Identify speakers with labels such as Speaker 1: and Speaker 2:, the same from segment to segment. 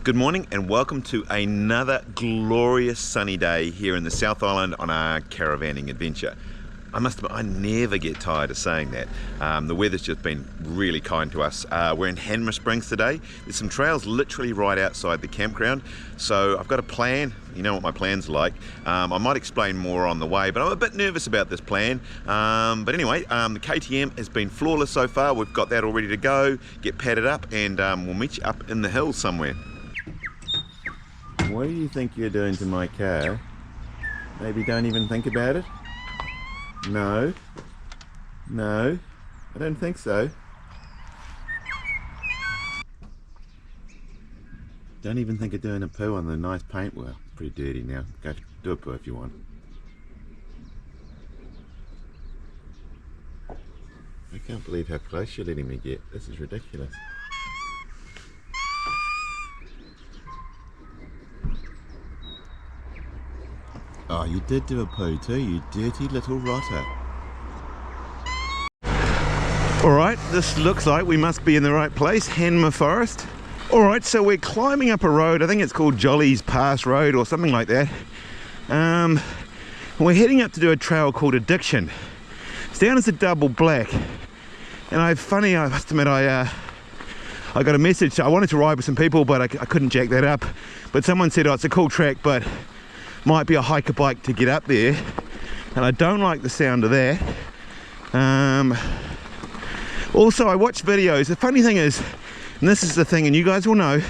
Speaker 1: Good morning and welcome to another glorious sunny day here in the South Island on our caravanning adventure. I must admit, I never get tired of saying that. The weather's just been really kind to us. We're in Hanmer Springs today. There's some trails literally right outside the campground. So I've got a plan. You know what my plan's like. I might explain more on the way, but I'm a bit nervous about this plan. But anyway, the KTM has been flawless so far. We've got that all ready to go, get padded up, and we'll meet you up in the hills somewhere. What do you think you're doing to my car? Maybe don't even think about it? No. No, I don't think so. Don't even think of doing a poo on the nice paint. Well, it's pretty dirty now. Go do a poo if you want. I can't believe how close you're letting me get. This is ridiculous. Oh, you did do a poo too, you dirty little rotter. Alright, this looks like we must be in the right place, Hanmer Forest. Alright, so we're climbing up a road, I think it's called Jolly's Pass Road or something like that. We're heading up to do a trail called Addiction. It's down as a double black. And I must admit, I got a message. I wanted to ride with some people, but I couldn't jack that up. But someone said, oh, it's a cool track, but might be a hiker bike to get up there, and I don't like the sound of that. Also, I watch videos. The funny thing is, and this is the thing, and you guys will know,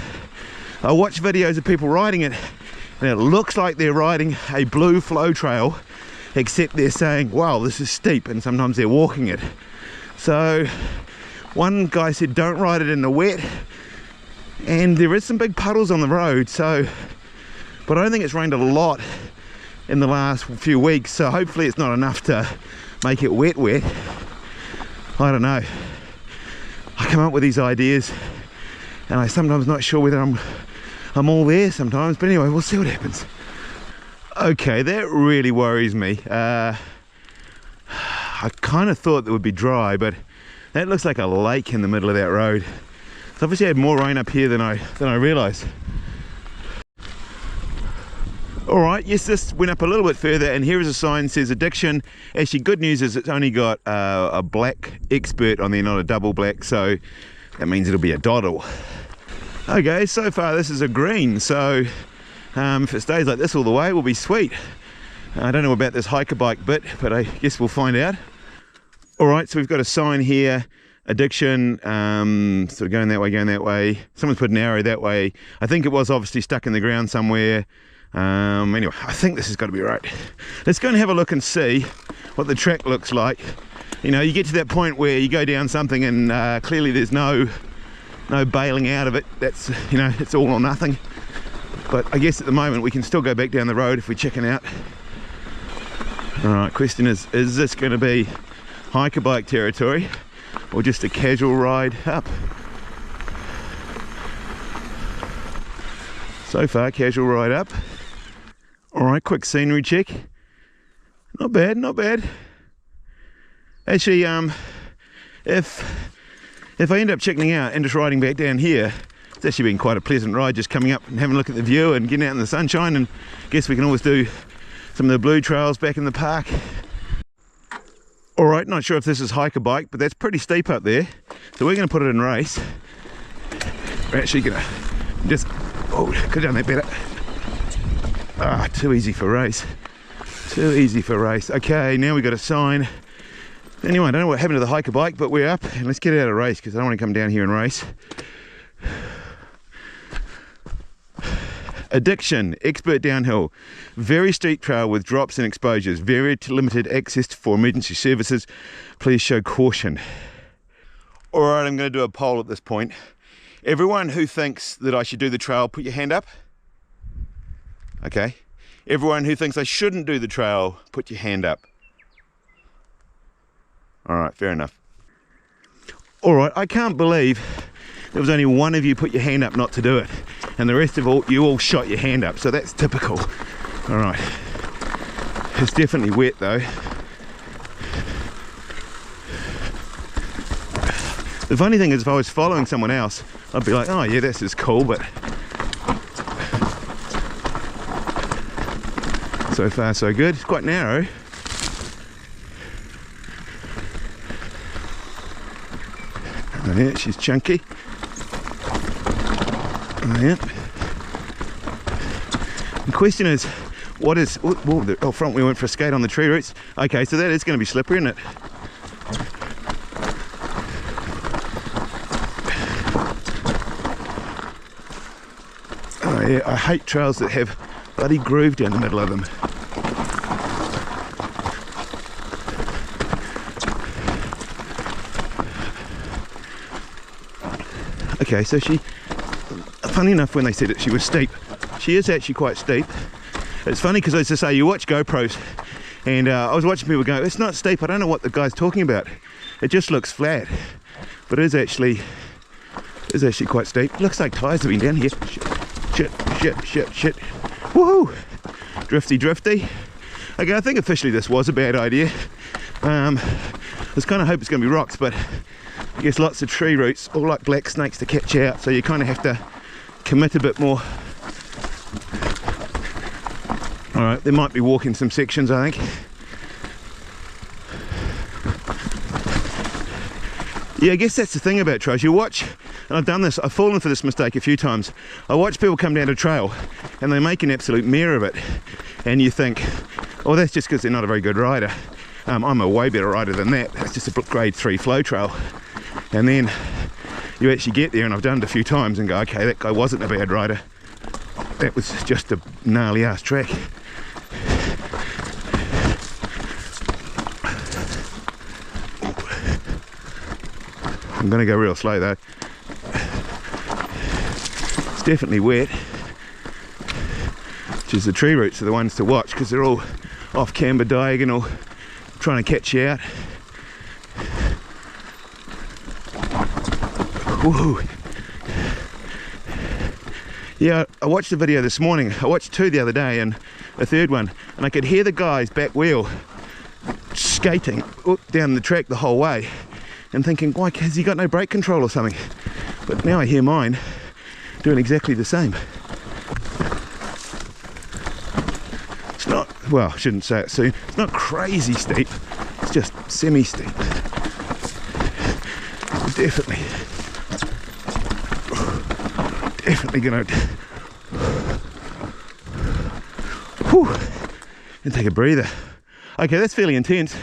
Speaker 1: I watch videos of people riding it, and it looks like they're riding a blue flow trail, except they're saying, wow, this is steep, and sometimes they're walking it. So one guy said don't ride it in the wet, and there is some big puddles on the road, so but I don't think it's rained a lot in the last few weeks, so hopefully it's not enough to make it wet. I don't know. I come up with these ideas and I'm sometimes not sure whether I'm all there sometimes, but anyway, we'll see what happens. Okay, that really worries me. I kind of thought it would be dry, but that looks like a lake in the middle of that road. It's obviously had more rain up here than I realised. Alright, yes, this went up a little bit further, and here is a sign that says Addiction. Actually, good news is it's only got a black expert on there, not a double black, so that means it'll be a doddle. Okay, so far this is a green, so if it stays like this all the way, we'll be sweet. I don't know about this hiker bike bit, but I guess we'll find out. Alright, so we've got a sign here, Addiction, sort of going that way. Someone's put an arrow that way. I think it was obviously stuck in the ground somewhere. Anyway, I think this has got to be right. Let's go and have a look and see what the track looks like. You know, you get to that point where you go down something and clearly there's no bailing out of it. That's, you know, it's all or nothing. But I guess at the moment we can still go back down the road if we chicken out. Alright, question is this going to be hiker bike territory or just a casual ride up? So far, casual ride up. Alright, quick scenery check. Not bad, not bad. Actually, if I end up chickening out and just riding back down here, it's actually been quite a pleasant ride, just coming up and having a look at the view and getting out in the sunshine, and I guess we can always do some of the blue trails back in the park. Alright, not sure if this is hiker bike, but that's pretty steep up there. So we're going to put it in race. We're actually going to just... Oh, could have done that better. Ah, too easy for race. Too easy for race. Okay, now we've got a sign. Anyway, I don't know what happened to the hiker bike, but we're up and let's get out of race because I don't want to come down here and race. Addiction, expert downhill. Very steep trail with drops and exposures. Very limited access for emergency services. Please show caution. Alright, I'm going to do a poll at this point. Everyone who thinks that I should do the trail, put your hand up. Okay. Everyone who thinks I shouldn't do the trail, put your hand up. Alright, fair enough. Alright, I can't believe there was only one of you put your hand up not to do it. And the rest of you all shot your hand up, so that's typical. Alright. It's definitely wet though. The funny thing is, if I was following someone else, I'd be like, oh yeah, this is cool, but So far so good. It's quite narrow. Oh yeah, she's chunky. Oh yeah. The question is, what is... Oh, the front we went for a skate on the tree roots. Okay, so that is going to be slippery, isn't it? Oh yeah, I hate trails that have bloody groove down the middle of them. Okay, so she, funny enough, when they said that she was steep, she is actually quite steep. It's funny because, as I say, you watch GoPros, and I was watching people go, it's not steep, I don't know what the guy's talking about. It just looks flat, but it is actually quite steep. It looks like tyres have been down here. Shit. Woohoo! Drifty. Okay, I think officially this was a bad idea. I was kind of hope it's going to be rocks, but I guess lots of tree roots, all like black snakes to catch out, so you kind of have to commit a bit more. Alright, there might be walking some sections, I think. Yeah, I guess that's the thing about trails. You watch, and I've done this, I've fallen for this mistake a few times. I watch people come down a trail and they make an absolute mare of it, and you think, oh, that's just because they're not a very good rider. I'm a way better rider than that. It's just a grade 3 flow trail. And then you actually get there, and I've done it a few times, and go, okay, that guy wasn't a bad rider. That was just a gnarly ass track. I'm going to go real slow though. It's definitely wet, which is the tree roots are the ones to watch because they're all off camber diagonal, trying to catch you out. Woohoo! Yeah, I watched a video this morning. I watched 2 the other day and a 3rd one, and I could hear the guy's back wheel skating down the track the whole way, and thinking, why has he got no brake control or something? But now I hear mine doing exactly the same. It's not, well, I shouldn't say it soon, it's not crazy steep, it's just semi-steep. Definitely gonna and take a breather. Okay, that's fairly intense.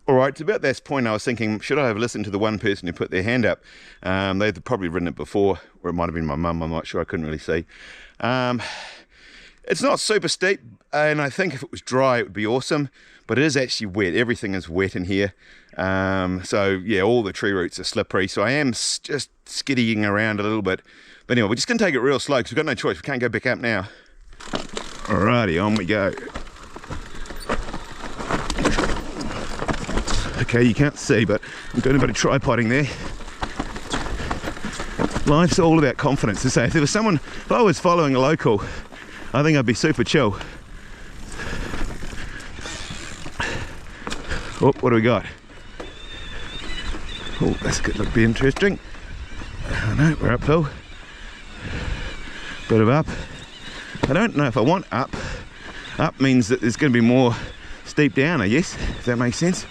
Speaker 1: Alright, it's about this point I was thinking, should I have listened to the one person who put their hand up? They've probably ridden it before, or it might have been my mum, I'm not sure, I couldn't really see. It's not super steep, and I think if it was dry it would be awesome, but it is actually wet. Everything is wet in here. So yeah, all the tree roots are slippery, so I am just skiddying around a little bit. But anyway, we're just going to take it real slow because we've got no choice, we can't go back up now. Alrighty, on we go. Okay, you can't see, but I'm doing a bit of tripoding there. Life's all about confidence. To say, if there was someone, if I was following a local, I think I'd be super chill. Oh, what do we got? Oh, that's good, look, be interesting. Oh no, we're uphill. Bit of up. I don't know if I want up. Up means that there's going to be more steep down, I guess, if that makes sense.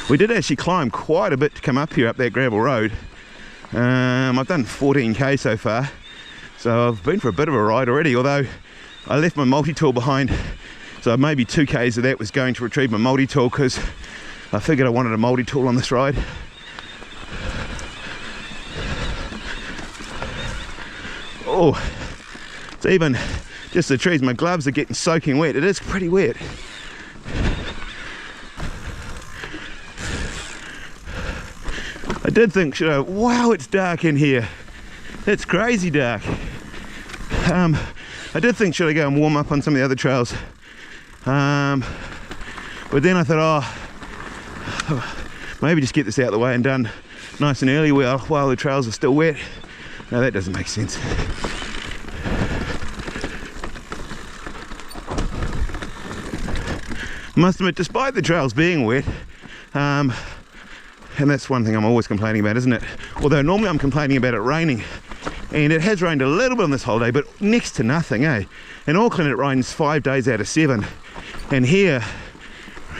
Speaker 1: We did actually climb quite a bit to come up here, up that gravel road. I've done 14k so far, so I've been for a bit of a ride already, although I left my multi-tool behind, so maybe 2k's of that was going to retrieve my multi-tool because I figured I wanted a multi-tool on this ride. Oh, it's even just the trees, my gloves are getting soaking wet. It is pretty wet. I did think, wow, it's dark in here. It's crazy dark. I did think, should I go and warm up on some of the other trails? But then I thought, oh, maybe just get this out of the way and done nice and early while the trails are still wet. No, that doesn't make sense. Must admit, despite the trails being wet, and that's one thing I'm always complaining about, isn't it? Although normally I'm complaining about it raining. And it has rained a little bit on this holiday, but next to nothing, eh? In Auckland it rains 5 days out of 7, and here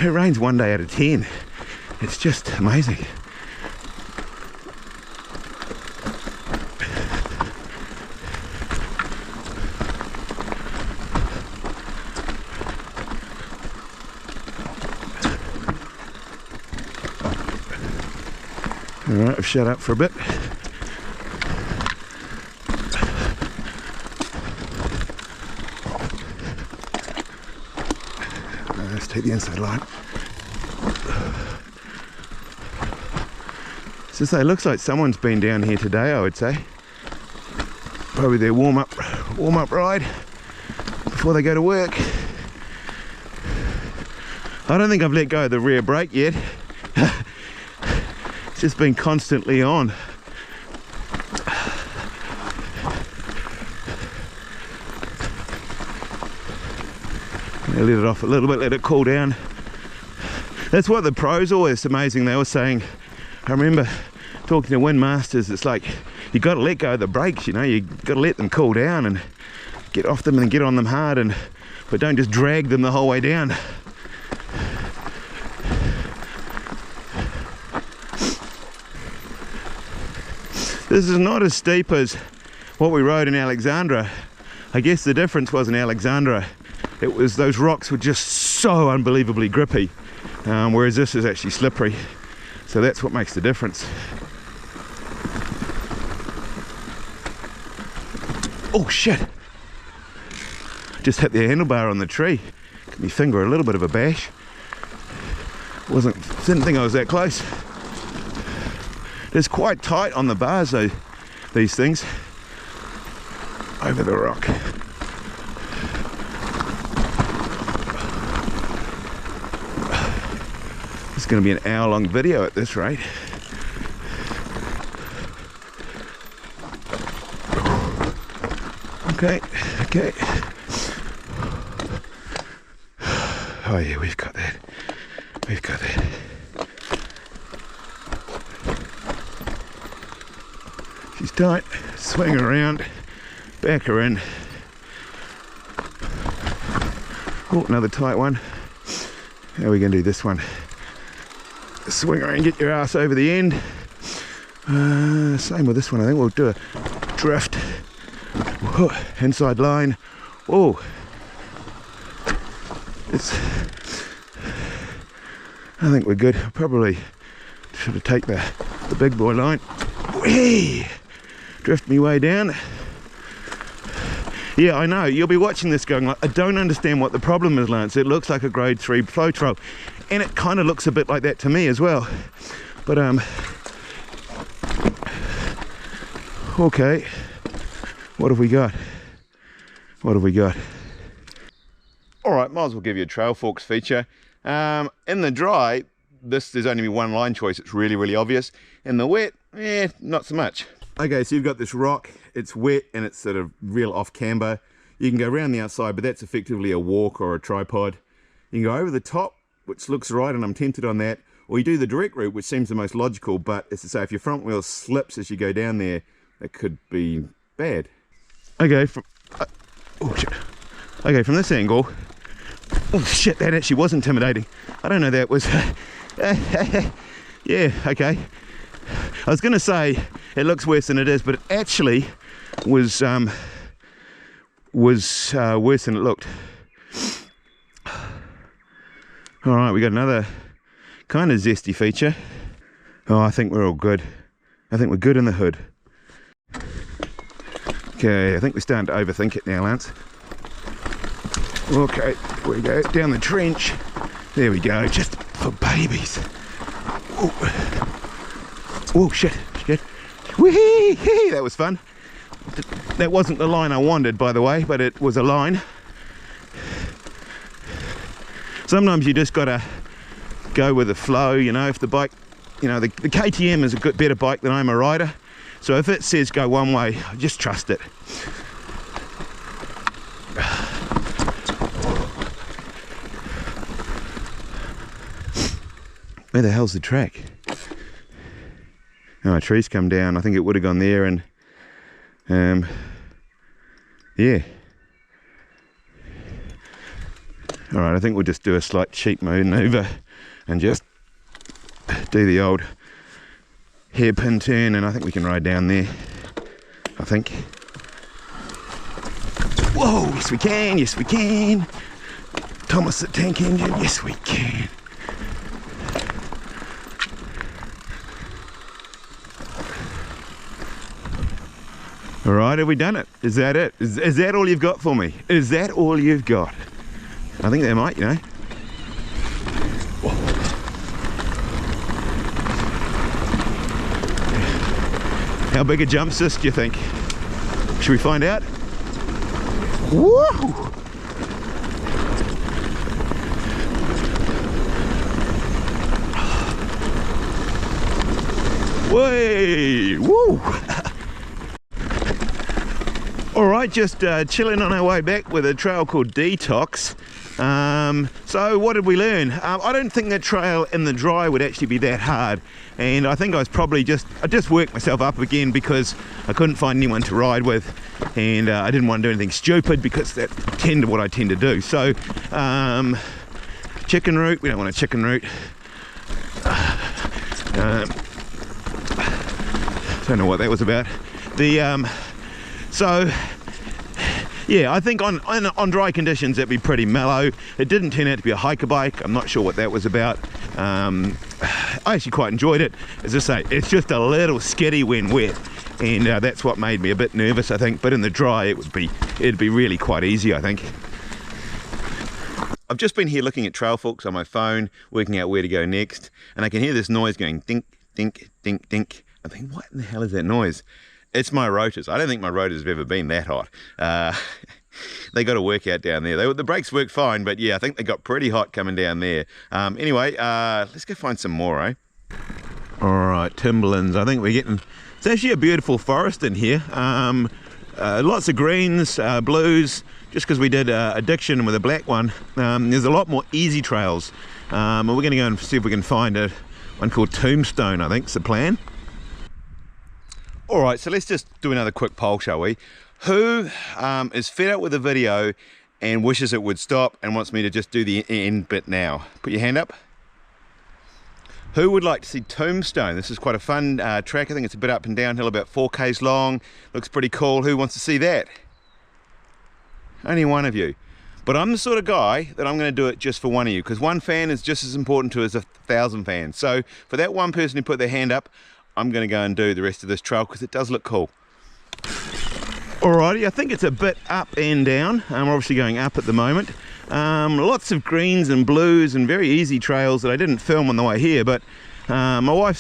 Speaker 1: it rains 1 day out of 10. It's just amazing. Alright, I've shut up for a bit. Let's take the inside line. So it looks like someone's been down here today, I would say. Probably their warm-up ride before they go to work. I don't think I've let go of the rear brake yet. It's just been constantly on. I let it off a little bit, let it cool down. That's what the pros always, amazing, they were saying. I remember talking to Windmasters, it's like you got to let go of the brakes, you know, you got to let them cool down and get off them and get on them hard, but don't just drag them the whole way down. This is not as steep as what we rode in Alexandra. I guess the difference was in Alexandra, it was those rocks were just so unbelievably grippy, whereas this is actually slippery. So that's what makes the difference. Oh shit! Just hit the handlebar on the tree. Give my finger a little bit of a bash. Didn't think I was that close. It's quite tight on the bars though, these things. Over the rock. It's going to be an hour-long video at this rate. Okay. Oh yeah, we've got that. She's tight. Swing her around. Back her in. Oh, another tight one. How are we going to do this one? Swing around, get your ass over the end. Same with this one, I think we'll do a drift. Whoa, inside line. Oh, I think we're good. Probably should have taken the big boy line. Whee! Drift me way down. Yeah, I know, you'll be watching this going like, I don't understand what the problem is, Lance. It looks like a grade 3 flow troll. And it kind of looks a bit like that to me as well. But, okay. What have we got? Alright, might as well give you a trail forks feature. In the dry, there's only one line choice. It's really, really obvious. In the wet, not so much. Okay, so you've got this rock. It's wet and it's sort of real off camber. You can go around the outside, but that's effectively a walk or a tripod. You can go over the top, which looks right, and I'm tempted on that. Or you do the direct route, which seems the most logical, but as to say, if your front wheel slips as you go down there, it could be bad. Okay, from this angle, oh shit, that actually was intimidating. I don't know, that was, yeah, okay. I was going to say it looks worse than it is, but it actually was worse than it looked. All right, we got another kind of zesty feature. Oh, I think we're all good. I think we're good in the hood. Okay, I think we're starting to overthink it now, Lance. Okay, here we go, down the trench. There we go, just for babies. Oh shit. Whee! That was fun. That wasn't the line I wanted, by the way, but it was a line. Sometimes you just gotta go with the flow, you know. If the bike, you know, the KTM is a better bike than I'm a rider. So if it says go one way, just trust it. Where the hell's the track? Oh, a tree's come down. I think it would have gone there, and Yeah. Alright, I think we'll just do a slight cheek maneuver and just do the old hairpin turn, and I think we can ride down there. I think. Whoa, yes we can, yes we can. Thomas the Tank Engine, yes we can. Alright, have we done it? Is that it? Is that all you've got for me? Is that all you've got? I think they might, you know. How big a jump's this, do you think? Should we find out? Woo! Way! Woo! Alright, just chilling on our way back with a trail called Detox. So what did we learn? I don't think that trail in the dry would actually be that hard, and I think I just worked myself up again because I couldn't find anyone to ride with, and I didn't want to do anything stupid because that's what I tend to do. So chicken route, we don't want a chicken route. Don't know what that was about. So yeah, I think on dry conditions it'd be pretty mellow. It didn't turn out to be a hiker bike. I'm not sure what that was about. I actually quite enjoyed it. As I say, it's just a little skiddy when wet, and that's what made me a bit nervous, I think. But in the dry it'd be really quite easy, I think. I've just been here looking at trail forks on my phone, working out where to go next, and I can hear this noise going dink, dink, dink, dink. I think, what in the hell is that noise? It's my rotors. I don't think my rotors have ever been that hot. They got to work out down there. The brakes work fine, but yeah, I think they got pretty hot coming down there. Anyway, let's go find some more, eh? All right, timberlands. I think we're getting... It's actually a beautiful forest in here. Lots of greens, blues. Just because we did Addiction with a black one, there's a lot more easy trails. And we're going to go and see if we can find one called Tombstone, I think is the plan. Alright, so let's just do another quick poll, shall we? Who is fed up with the video and wishes it would stop and wants me to just do the end bit now? Put your hand up. Who would like to see Tombstone? This is quite a fun track. I think it's a bit up and downhill, about 4Ks long. Looks pretty cool. Who wants to see that? Only one of you. But I'm the sort of guy that I'm going to do it just for one of you, because one fan is just as important to as 1,000 fans. So for that one person who put their hand up, I'm going to go and do the rest of this trail because it does look cool. Alrighty, I think it's a bit up and down. We're obviously going up at the moment. Lots of greens and blues and very easy trails that I didn't film on the way here, but my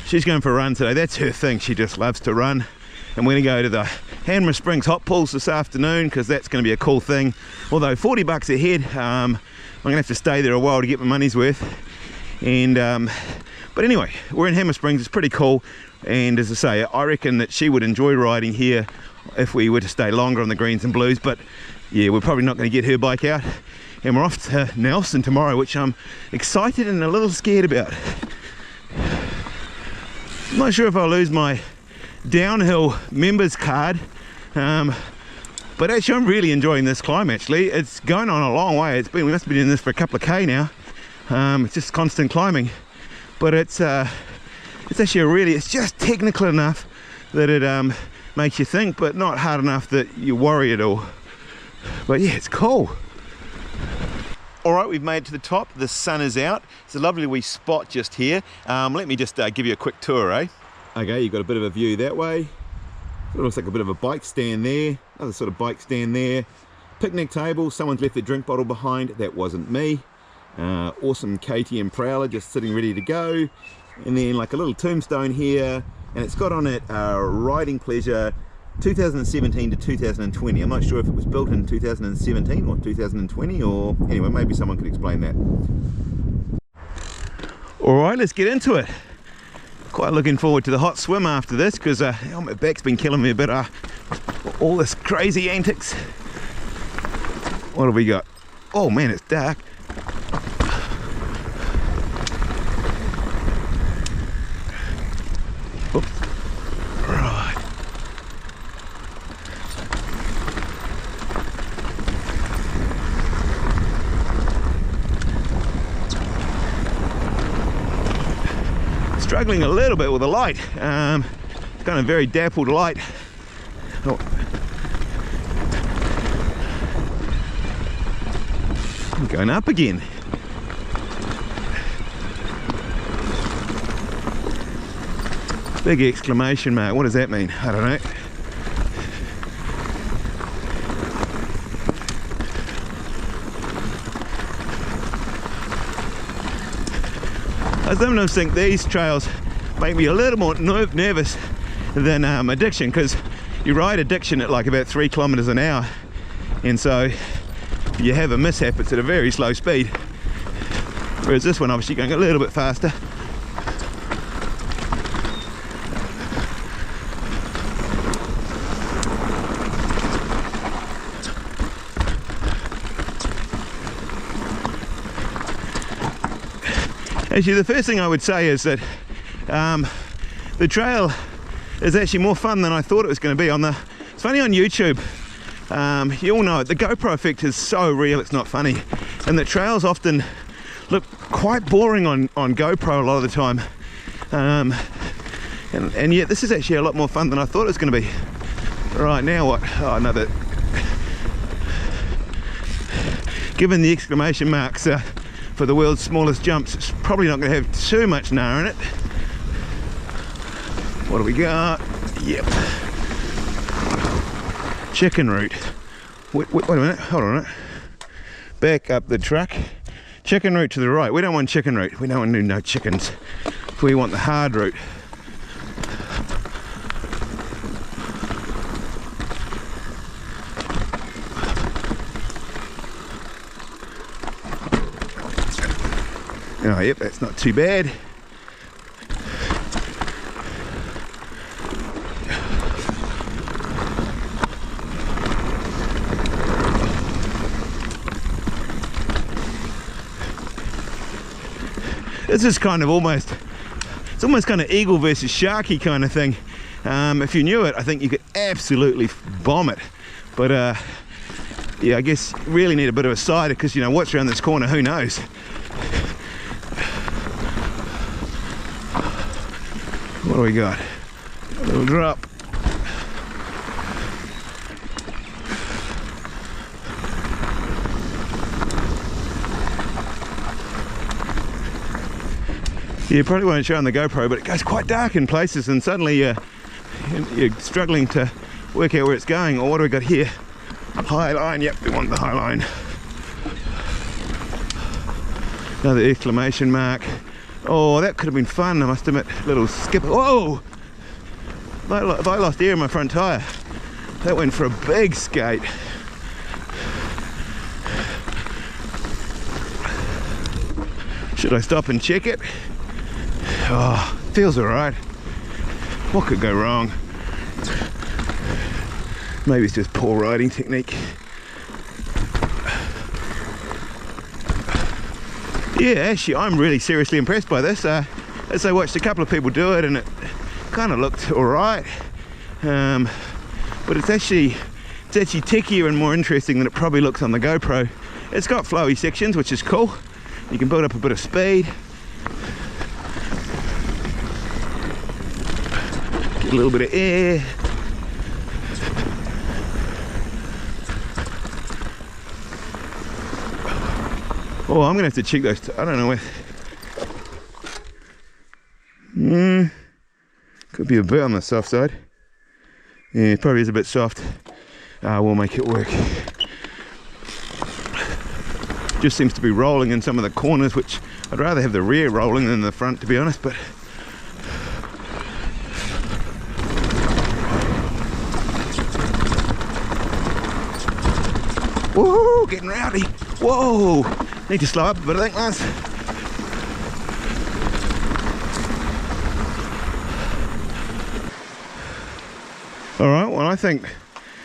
Speaker 1: she's going for a run today. That's her thing. She just loves to run. And we're going to go to the Hanmer Springs hot pools this afternoon because that's going to be a cool thing. Although 40 bucks a head, I'm going to have to stay there a while to get my money's worth. And but anyway, we're in Hanmer Springs. It's pretty cool, and as I say, I reckon that she would enjoy riding here if we were to stay longer on the greens and blues. But yeah, we're probably not going to get her bike out, and we're off to Nelson tomorrow, which I'm excited and a little scared about. I'm not sure if I'll lose my downhill members card, but actually I'm really enjoying this climb. Actually, it's going on a long way. We must be doing this for a couple of K now. It's just constant climbing, but it's actually it's just technical enough that it makes you think, but not hard enough that you worry at all. But yeah, it's cool. All right, we've made it to the top. The sun is out. It's a lovely wee spot just here. Let me just give you a quick tour, eh? Okay, you've got a bit of a view that way. It looks like a bit of a bike stand there. Another sort of bike stand there. Picnic table. Someone's left their drink bottle behind. That wasn't me. Awesome KTM Prowler just sitting ready to go. And then like a little tombstone here. And it's got on it Riding Pleasure 2017 to 2020. I'm not sure if it was built in 2017 or 2020, or anyway, maybe someone could explain that. Alright, let's get into it. Quite looking forward to the hot swim after this, because my back's been killing me a bit. All this crazy antics. What have we got? Oh man, it's dark. Oops. Right. struggling a little bit with the light. It's kind of very dappled light. Oh. I'm going up again. Big exclamation mark. What does that mean? I don't know. I sometimes think these trails make me a little more nervous than Addiction, because you ride Addiction at like about 3 kilometers an hour, and so you have a mishap, it's at a very slow speed, whereas this one obviously going a little bit faster. Actually, the first thing I would say is that the trail is actually more fun than I thought it was going to be. It's funny on YouTube, you all know it, the GoPro effect is so real it's not funny, and the trails often look quite boring on GoPro a lot of the time, and yet this is actually a lot more fun than I thought it was going to be. Right, now what? Oh, another. Given the exclamation marks for the world's smallest jumps, it's probably not going to have too much gnar in it. What do we got? Yep. Chicken route. Wait a minute, hold on a minute. Back up the truck. Chicken route to the right. We don't want chicken route. We don't want to do no chickens. We want the hard route. Oh, yep, that's not too bad. This is kind of it's almost kind of eagle versus sharky kind of thing. If you knew it, I think you could absolutely bomb it. But yeah, I guess you really need a bit of a sighter, because you know what's around this corner, who knows. What do we got? A little drop. You probably won't show on the GoPro, but it goes quite dark in places, and suddenly you're struggling to work out where it's going. Or what do we got here? High line. Yep, we want the high line. Another exclamation mark. Oh, that could have been fun, I must admit. Little skip. Whoa! If I lost air in my front tyre, that went for a big skate. Should I stop and check it? Oh, feels alright. What could go wrong? Maybe it's just poor riding technique. Yeah, actually, I'm really seriously impressed by this. As I watched a couple of people do it, and it kind of looked alright, but it's actually techier and more interesting than it probably looks on the GoPro. It's got flowy sections, which is cool. You can build up a bit of speed, get a little bit of air. Oh, I'm gonna have to check those. I don't know where. Could be a bit on the soft side. Yeah, it probably is a bit soft. We'll make it work. Just seems to be rolling in some of the corners, which I'd rather have the rear rolling than the front, to be honest. But whoa, getting rowdy. Whoa. Need to slow up a bit, I think, lads. All right, well, I think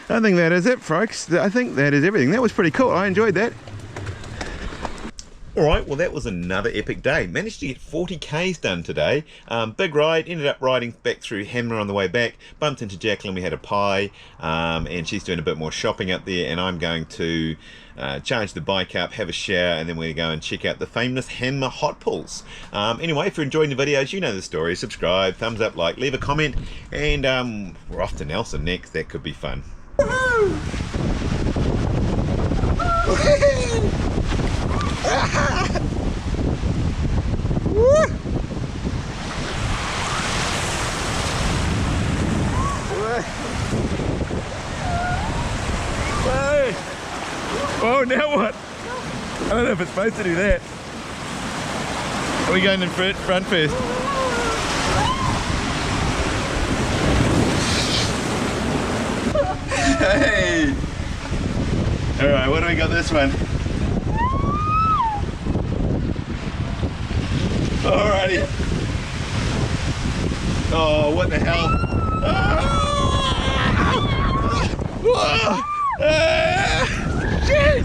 Speaker 1: that is it, folks. I think that is everything. That was pretty cool. I enjoyed that. Alright, well that was another epic day. Managed to get 40 Ks done today. Big ride, ended up riding back through Hanmer on the way back. Bumped into Jacqueline, we had a pie, and she's doing a bit more shopping up there, and I'm going to charge the bike up, have a shower, and then we're going to go and check out the famous Hanmer hot pools. Anyway, if you're enjoying the videos, you know the story. Subscribe, thumbs up, like, leave a comment, and we're off to Nelson next. That could be fun. Oh, now what? I don't know if it's supposed to do that. Are we going in front first? Hey! Alright, what do we got this one? Alrighty. Oh, what the hell? Ah! Shit!